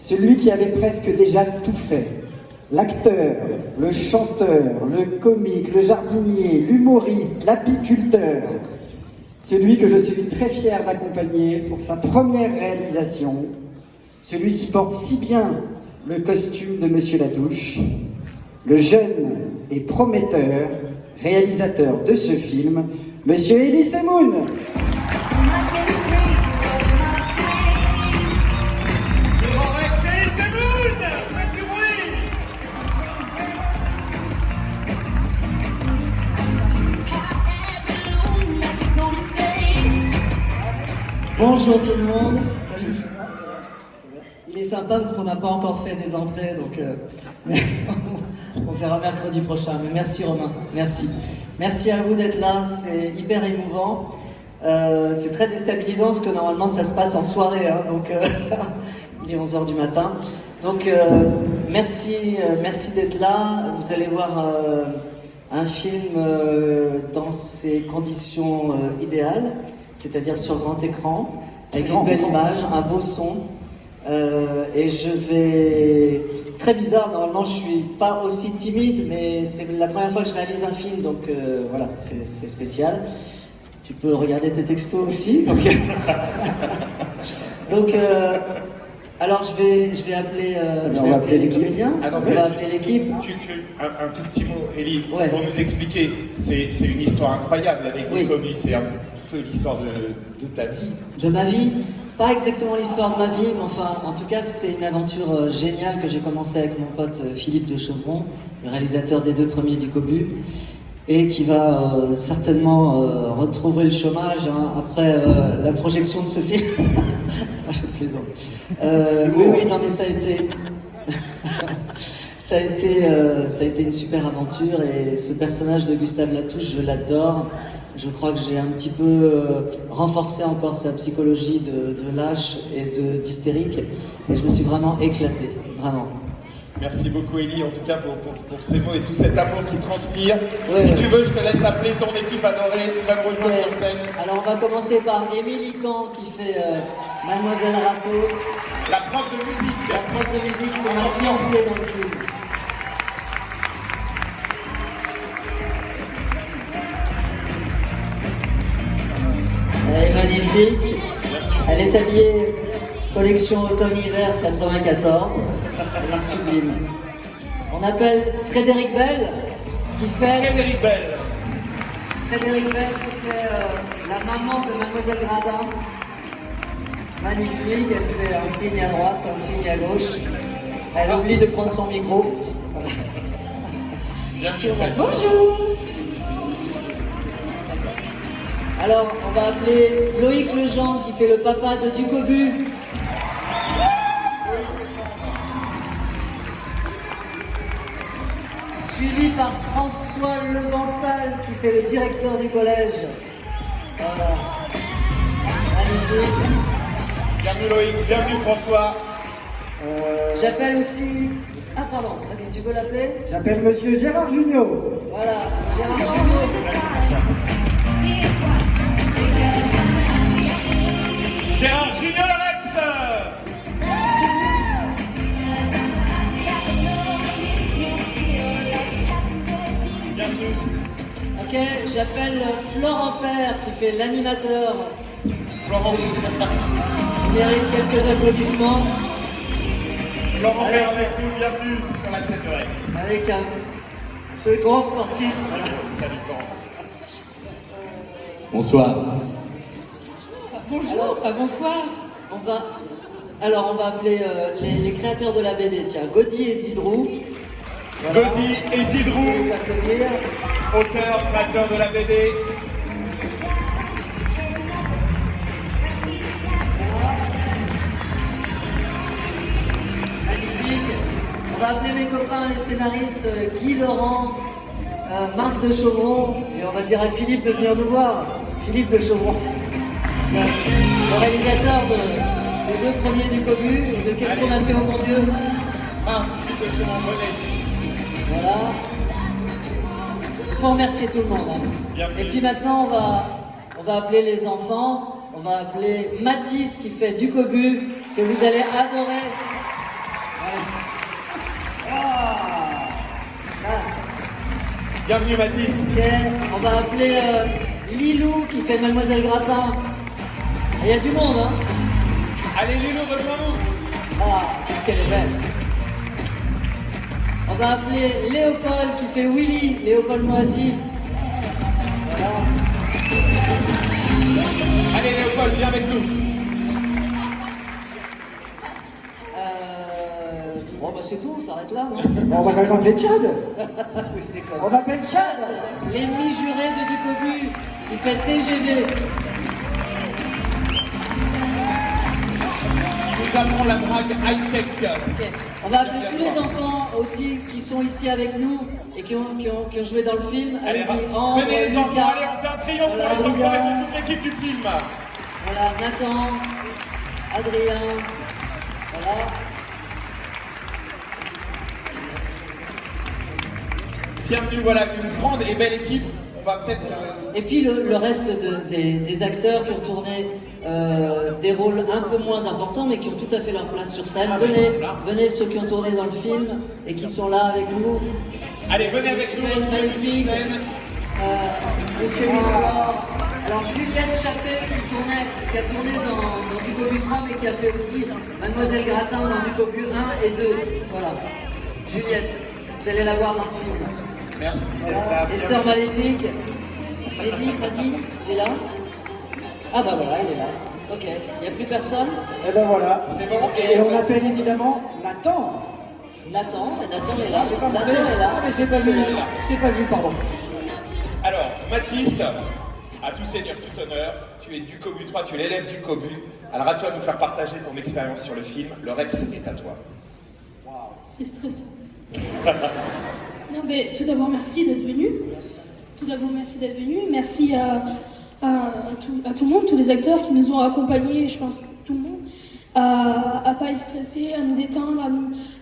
celui qui avait presque déjà tout fait. L'acteur, le chanteur, le comique, le jardinier, l'humoriste, l'apiculteur. Celui que je suis très fier d'accompagner pour sa première réalisation. Celui qui porte si bien le costume de Monsieur Latouche. Le jeune et prometteur réalisateur de ce film, Monsieur Elie Semoun. Bonjour tout le monde, salut. Il est sympa parce qu'on n'a pas encore fait des entrées, donc on verra mercredi prochain. Mais merci Romain, merci. Merci à vous d'être là, c'est hyper émouvant. C'est très déstabilisant parce que normalement ça se passe en soirée, hein, donc il est 11h du matin. Donc merci d'être là. Vous allez voir un film dans ses conditions idéales. C'est-à-dire sur grand écran, avec une belle image, un beau son. Et je vais... Très bizarre, normalement je suis pas aussi timide, mais c'est la première fois que je réalise un film, donc voilà, c'est spécial. Tu peux regarder tes textos aussi. Donc alors je vais appeler, les comédiens. On va appeler l'équipe. Un tout petit mot, Elie, pour nous expliquer. C'est une histoire incroyable avec des communes. C'est un peu l'histoire de ta vie. De ma vie. Pas exactement l'histoire de ma vie, mais enfin, en tout cas, c'est une aventure géniale que j'ai commencé avec mon pote Philippe de Chauvron, le réalisateur des 2 premiers du Cobu, et qui va certainement retrouver le chômage après la projection de ce film. Je plaisante. Oui, non, mais ça a été une super aventure, et ce personnage de Gustave Latouche, je l'adore. Je crois que j'ai un petit peu renforcé encore sa psychologie de lâche et d'hystérique, et je me suis vraiment éclaté, vraiment. Merci beaucoup Elie, en tout cas pour ces mots et tout cet amour qui transpire. Si tu veux, je te laisse appeler ton équipe adorée qui va nous rejoindre sur scène. Alors on va commencer par Émilie Camp qui fait Mademoiselle Rateau. La prof de musique. La prof de musique qui m'a fiancée dans le film. Elle est magnifique. Elle est habillée collection automne-hiver 94. Elle est sublime. On appelle Frédéric Bell qui fait... Frédéric Bell qui fait la maman de Mademoiselle Gratin. Magnifique, elle fait un signe à droite, un signe à gauche. Elle oublie de prendre son micro. Bonjour. Alors, on va appeler Loïc Legendre qui fait le papa de Ducobu. Suivi par François Levental qui fait le directeur du collège. Voilà. Magnifique. Bienvenue Loïc, bienvenue François. J'appelle aussi... Ah pardon, vas-y, tu veux l'appeler? J'appelle Monsieur Gérard Jugnot. Voilà, Gérard Jugnot. Gérard Junior Alex. Bienvenue. Ok, j'appelle Florent Père qui fait l'animateur. Florent. Il mérite quelques applaudissements. Florent Père avec nous, bienvenue sur la scène de Rex. Avec ce grand sportif. Voilà. Salut Florent. Bonsoir. Bonjour, pas bonsoir. On va appeler les créateurs de la BD, tiens, Gaudi et Zidrou. Voilà. Gaudi et Zidrou, les applaudir. auteur, créateur de la BD. Magnifique. On va appeler mes copains, les scénaristes, Guy Laurent, Marc de Chauvron, et on va dire à Philippe de venir nous voir. Philippe de Chauvron. Le réalisateur des 2 premiers du Cobu et de Qu'est-ce qu'on a fait au mon Dieu. Philippe de Chauvron, voilà. Il faut remercier tout le monde. Hein. Et puis maintenant, on va appeler les enfants. On va appeler Mathis qui fait du Cobu, que vous allez adorer. Bienvenue Mathis. Ok, on va appeler Lilou qui fait Mademoiselle Gratin. Il y a du monde, hein. Allez Lilou, rejoins-nous. Ah, qu'est-ce qu'elle est belle. On va appeler Léopold qui fait Willy, Léopold Moati. Voilà. Allez Léopold, viens avec nous. Bon bah c'est tout, on s'arrête là, non? On va quand même appeler Tchad. Je déconne. On appelle Tchad. L'ennemi juré de Ducobu, il fait TGV. Nous avons la drague high-tech. Ok. On va appeler tous les enfants aussi qui sont ici avec nous et qui ont joué dans le film. Allez, Allez-y, Ambre, venez les enfants, Lucas. allez, on fait un triomphe Voilà, pour les enfants Adrien. et pour toute l'équipe du film. Voilà, Nathan, Adrien, voilà. Bienvenue, voilà, une grande et belle équipe. On va peut-être... Et puis le reste des acteurs qui ont tourné des rôles un peu moins importants mais qui ont tout à fait leur place sur scène. Ah, mais ils Venez, sont là. venez ceux qui ont tourné dans le film et qui sont là avec nous. Allez, venez avec nous, Super retrouvez magnifique. sur scène. Monsieur Musclor. Alors Juliette Chappé qui a tourné dans Ducobu 3 mais qui a fait aussi Mademoiselle Gratin dans Ducobu 1 et 2. Voilà. Juliette, vous allez la voir dans le film. Merci d'être Voilà. là. Et Sœur Maléfique. Mehdi, il est là? Ah bah voilà, il est là. Ok. Il n'y a plus personne? Et ben voilà. C'est bon. Et on appelle évidemment Nathan. Nathan est là. J'ai pas Nathan monté. est là. Ah, mais je l'ai pas vu. Je l'ai pas vu, pardon. Alors, Mathis, à tout seigneur, tout honneur, tu es Ducobu 3, tu es l'élève du Cobu. Alors à toi de nous faire partager ton expérience sur le film. Le Rex est à toi. C'est stressant. Non, mais tout d'abord, merci d'être venu. Tout d'abord, merci d'être venu. Merci à tout le monde, tous les acteurs qui nous ont accompagnés, je pense tout le monde, à pas être stressé, à nous détendre,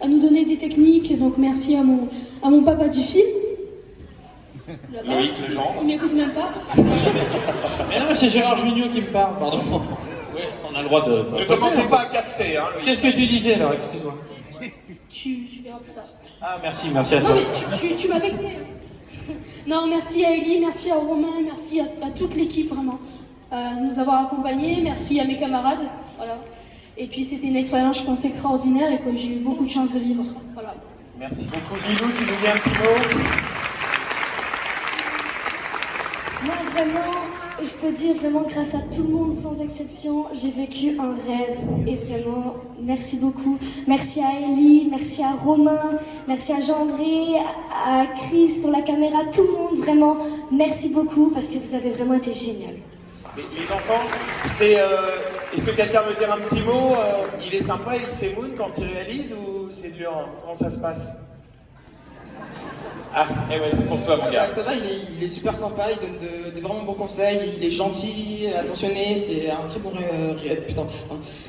à nous donner des techniques. Donc, merci à mon papa du film. Là-bas. Loïc Legendre. Il m'écoute même pas. Mais non, c'est Gérard Jugnot qui me parle, pardon. Oui, on a le droit de... Ne commencez pas à cafeter, hein, Loïc. Qu'est-ce que tu disais alors, excuse-moi? Tu verras plus tard. Ah, merci à Non, toi. mais tu m'as vexé. Non, merci à Ellie, merci à Romain, merci à toute l'équipe vraiment de nous avoir accompagnés. Merci à mes camarades. Voilà. Et puis c'était une expérience, je pense, extraordinaire et que j'ai eu beaucoup de chance de vivre. Voilà. Merci beaucoup, Lilou. Tu nous dis un petit mot? Moi, vraiment, je peux dire vraiment grâce à tout le monde, sans exception, j'ai vécu un rêve. Et vraiment, merci beaucoup. Merci à Ellie, merci à Romain, merci à Jean-André, à Chris pour la caméra, tout le monde, vraiment, merci beaucoup parce que vous avez vraiment été génial. Les enfants, c'est... Est-ce que quelqu'un veut dire un petit mot? Il est sympa, Elise Moon, quand il réalise ou c'est dur? Comment ça se passe? Ah, eh ouais, c'est pour toi, mon gars. Ça va, il est super sympa, il donne de vraiment bons conseils, il est gentil, attentionné, c'est un très bon putain,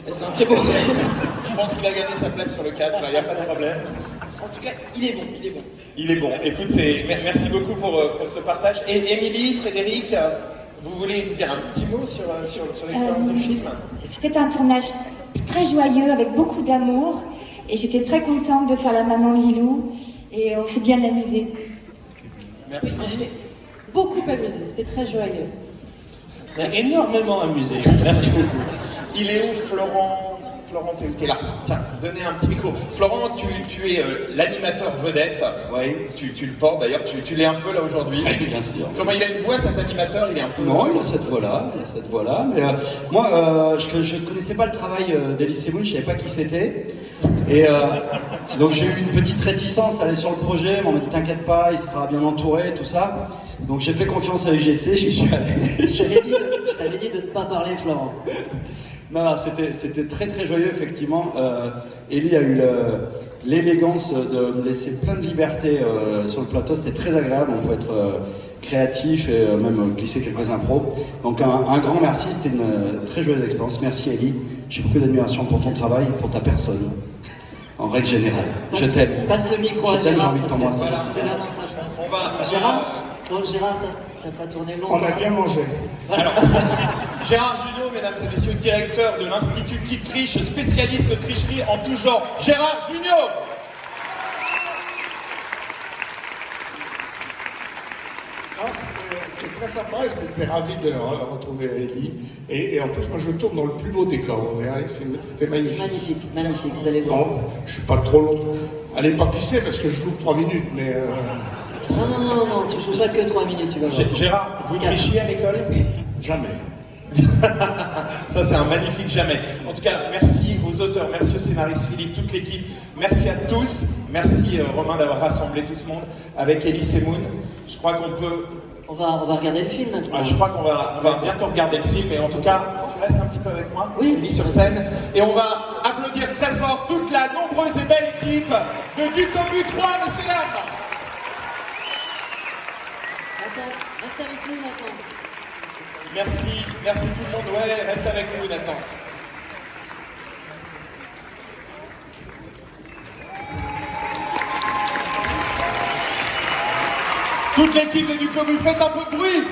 c'est un très bon Je pense qu'il a gagné sa place sur le 4, il n'y a pas de problème. En tout cas, il est bon. Il est bon. Écoute, merci beaucoup pour ce partage. Et Émilie, Frédéric, vous voulez nous dire un petit mot sur l'expérience du film? C'était un tournage très joyeux, avec beaucoup d'amour. Et j'étais très contente de faire la maman Lilou. Et on s'est bien amusé. Merci. On s'est beaucoup amusé, c'était très joyeux. On a énormément amusé. Merci beaucoup. Il est où, Florent? Florent, t'es là. Tiens, donnez un petit micro. Florent, tu es l'animateur vedette. Oui. Tu le portes, d'ailleurs, tu l'es un peu là aujourd'hui. Oui, bien sûr. Comment il a une voix, cet animateur? Il est un peu... Non, il a cette voix-là. Mais moi, je ne connaissais pas le travail d'Elise Moon, je ne savais pas qui c'était. Et donc j'ai eu une petite réticence à aller sur le projet, mais on m'a dit t'inquiète pas, il sera bien entouré, tout ça. Donc j'ai fait confiance à UGC, j'y suis allé. Je t'avais dit de ne pas parler, Florent. Non, c'était très très joyeux, effectivement. Ellie a eu l'élégance de me laisser plein de liberté sur le plateau, c'était très agréable, on pouvait être créatif et même glisser quelques impros. Donc un grand merci, c'était une très joyeuse expérience. Merci Ellie, j'ai beaucoup d'admiration pour ton travail et pour ta personne. En règle générale, je t'aime. Passe le micro à Je t'aime, j'ai Gérard, envie de parce que t'embrasser. voilà, c'est l'avantage. On va... Gérard, t'as pas tourné longtemps. On a bien mangé. Alors, Gérard Jugnot, mesdames et messieurs, directeur de l'Institut Qui Triche, spécialiste de tricherie en tout genre. Gérard Jugnot! Non, c'est très sympa et j'étais ravi de retrouver Ellie. Et en plus, moi, je tourne dans le plus beau décor, vous verrez, c'était magnifique. Magnifique, magnifique, vous allez voir. Non, je suis pas trop long. Allez pas pisser parce que je joue que 3 minutes, mais... Non, tu joues pas que 3 minutes, tu vas voir. Gérard, vous trichiez à l'école? Jamais. Ça, c'est un magnifique jamais. En tout cas, merci aux auteurs, merci aux scénaristes Philippe, toute l'équipe. Merci à tous. Merci Romain d'avoir rassemblé tout ce monde avec Elie Semoun. Je crois qu'on peut... On va regarder le film maintenant. Je crois qu'on va bientôt regarder le film. Et en tout cas, tu restes un petit peu avec moi, oui. Elie, sur scène. Et on va applaudir très fort toute la nombreuse et belle équipe de Ducobu 3, monsieur dames. Nathan, reste avec nous, Nathan. Merci tout le monde. Ouais, reste avec nous, Nathan. Toute l'équipe de Ducobu, faites un peu de bruit.